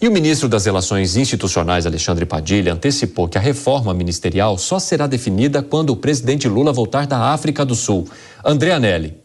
E o ministro das Relações Institucionais, Alexandre Padilha, antecipou que a reforma ministerial só será definida quando o presidente Lula voltar da África do Sul. André Anelli.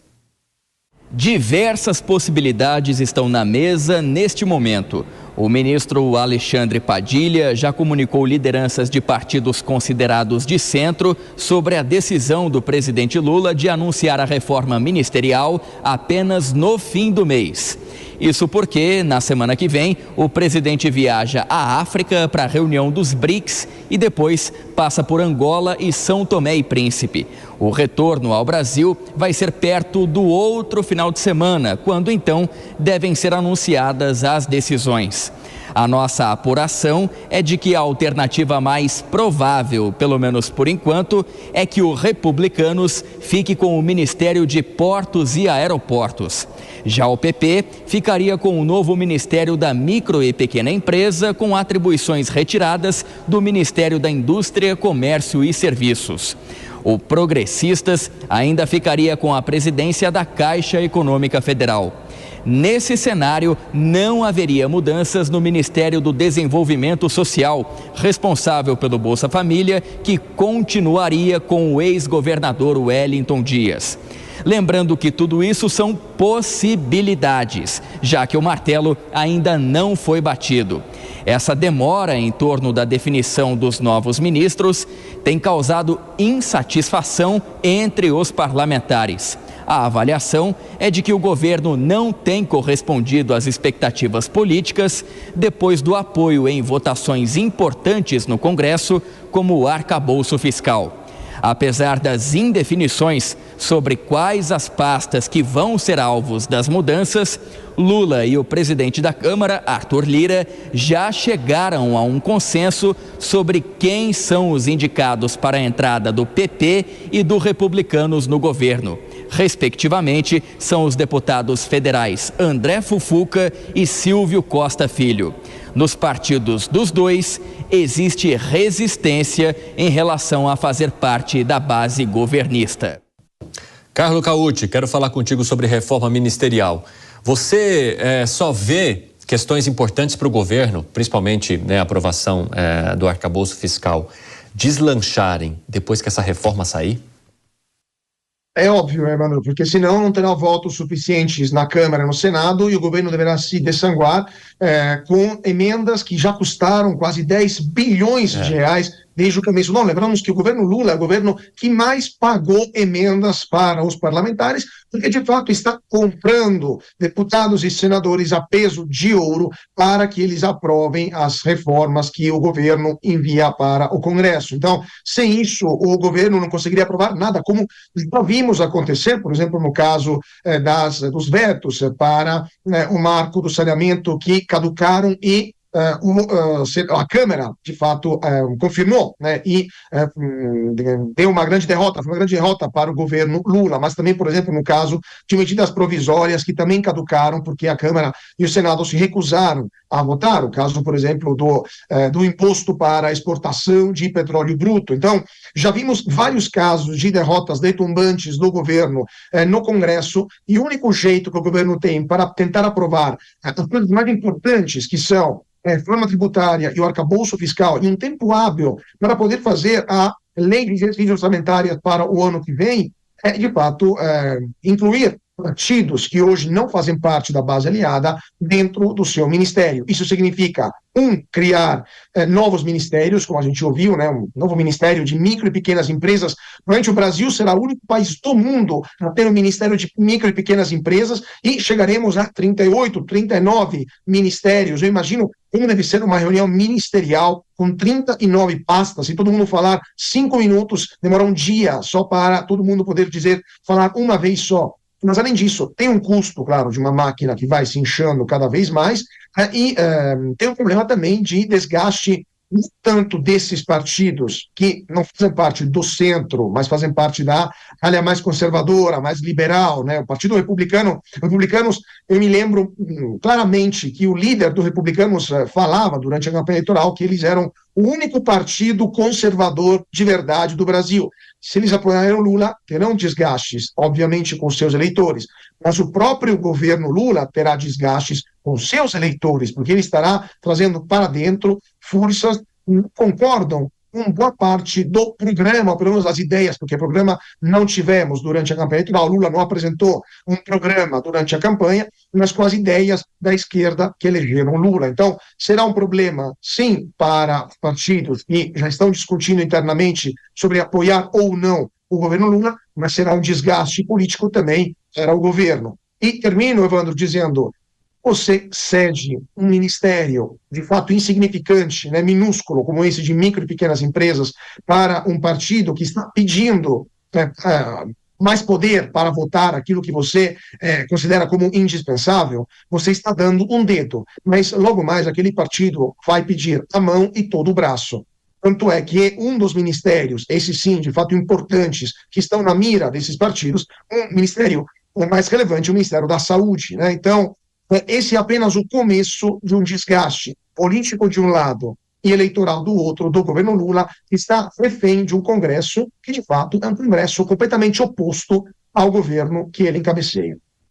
Diversas possibilidades estão na mesa neste momento. O ministro Alexandre Padilha já comunicou lideranças de partidos considerados de centro sobre a decisão do presidente Lula de anunciar a reforma ministerial apenas no fim do mês. Isso porque, na semana que vem, o presidente viaja à África para a reunião dos BRICS e depois passa por Angola e São Tomé e Príncipe. O retorno ao Brasil vai ser perto do outro final de semana, quando então devem ser anunciadas as decisões. A nossa apuração é de que a alternativa mais provável, pelo menos por enquanto, é que o Republicanos fique com o Ministério de Portos e Aeroportos. Já o PP ficaria com o novo Ministério da Micro e Pequena Empresa, com atribuições retiradas do Ministério da Indústria, Comércio e Serviços. O Progressistas ainda ficaria com a presidência da Caixa Econômica Federal. Nesse cenário, não haveria mudanças no Ministério do Desenvolvimento Social, responsável pelo Bolsa Família, que continuaria com o ex-governador Wellington Dias. Lembrando que tudo isso são possibilidades, já que o martelo ainda não foi batido. Essa demora em torno da definição dos novos ministros tem causado insatisfação entre os parlamentares. A avaliação é de que o governo não tem correspondido às expectativas políticas depois do apoio em votações importantes no Congresso, como o arcabouço fiscal. Apesar das indefinições sobre quais as pastas que vão ser alvos das mudanças, Lula e o presidente da Câmara, Arthur Lira, já chegaram a um consenso sobre quem são os indicados para a entrada do PP e do Republicanos no governo. Respectivamente, são os deputados federais André Fufuca e Silvio Costa Filho. Nos partidos dos dois, existe resistência em relação a fazer parte da base governista. Carlo Cauti, quero falar contigo sobre reforma ministerial. Você só vê questões importantes para o governo, principalmente a aprovação do arcabouço fiscal, deslancharem depois que essa reforma sair? É óbvio, Emanuel, porque senão não terá votos suficientes na Câmara e no Senado e o governo deverá se dessanguar com emendas que já custaram quase 10 bilhões de reais desde o começo. Não, lembramos que o governo Lula é o governo que mais pagou emendas para os parlamentares, porque de fato está comprando deputados e senadores a peso de ouro para que eles aprovem as reformas que o governo envia para o Congresso. Então, sem isso, o governo não conseguiria aprovar nada, como já vimos acontecer, por exemplo, no caso dos vetos para o marco do saneamento que caducaram e a Câmara, de fato, confirmou, e deu uma grande derrota, foi uma grande derrota para o governo Lula, mas também, por exemplo, no caso de medidas provisórias que também caducaram, porque a Câmara e o Senado se recusaram a votar, o caso, por exemplo, do imposto para a exportação de petróleo bruto. Então, já vimos vários casos de derrotas retumbantes do governo no Congresso, e o único jeito que o governo tem para tentar aprovar as coisas mais importantes, que são reforma tributária e o arcabouço fiscal, em um tempo hábil para poder fazer a lei de diretrizes orçamentárias para o ano que vem, de fato, incluir partidos que hoje não fazem parte da base aliada dentro do seu ministério. Isso significa, criar novos ministérios, como a gente ouviu, um novo ministério de micro e pequenas empresas. Provavelmente o Brasil será o único país do mundo a ter um ministério de micro e pequenas empresas e chegaremos a 38, 39 ministérios. Eu imagino como deve ser uma reunião ministerial com 39 pastas, se todo mundo falar 5 minutos, demora um dia só para todo mundo poder falar uma vez só. Mas, além disso, tem um custo, claro, de uma máquina que vai se inchando cada vez mais, e tem um problema também de desgaste, não tanto desses partidos que não fazem parte do centro, mas fazem parte da área mais conservadora, mais liberal, O Partido Republicanos, eu me lembro claramente que o líder do Republicanos falava durante a campanha eleitoral que eles eram o único partido conservador de verdade do Brasil. Se eles apoiarem o Lula, terão desgastes, obviamente, com seus eleitores, mas o próprio governo Lula terá desgastes com seus eleitores, porque ele estará trazendo para dentro forças que concordam com boa parte do programa, ou pelo menos as ideias, porque programa não tivemos durante a campanha eleitoral. Lula não apresentou um programa durante a campanha, mas com as ideias da esquerda que elegeram Lula. Então, será um problema, sim, para partidos que já estão discutindo internamente sobre apoiar ou não o governo Lula, mas será um desgaste político também para o governo. E termino, Evandro, dizendo: você cede um ministério de fato insignificante, né, minúsculo, como esse de micro e pequenas empresas, para um partido que está pedindo mais poder para votar aquilo que você considera como indispensável, você está dando um dedo, mas logo mais aquele partido vai pedir a mão e todo o braço. Tanto é que um dos ministérios, esses sim, de fato importantes, que estão na mira desses partidos, um ministério mais relevante, o Ministério da Saúde, né? Então, esse é apenas o começo de um desgaste político de um lado e eleitoral do outro, do governo Lula, que está refém de um Congresso que, de fato, é um Congresso completamente oposto ao governo que ele encabeceia.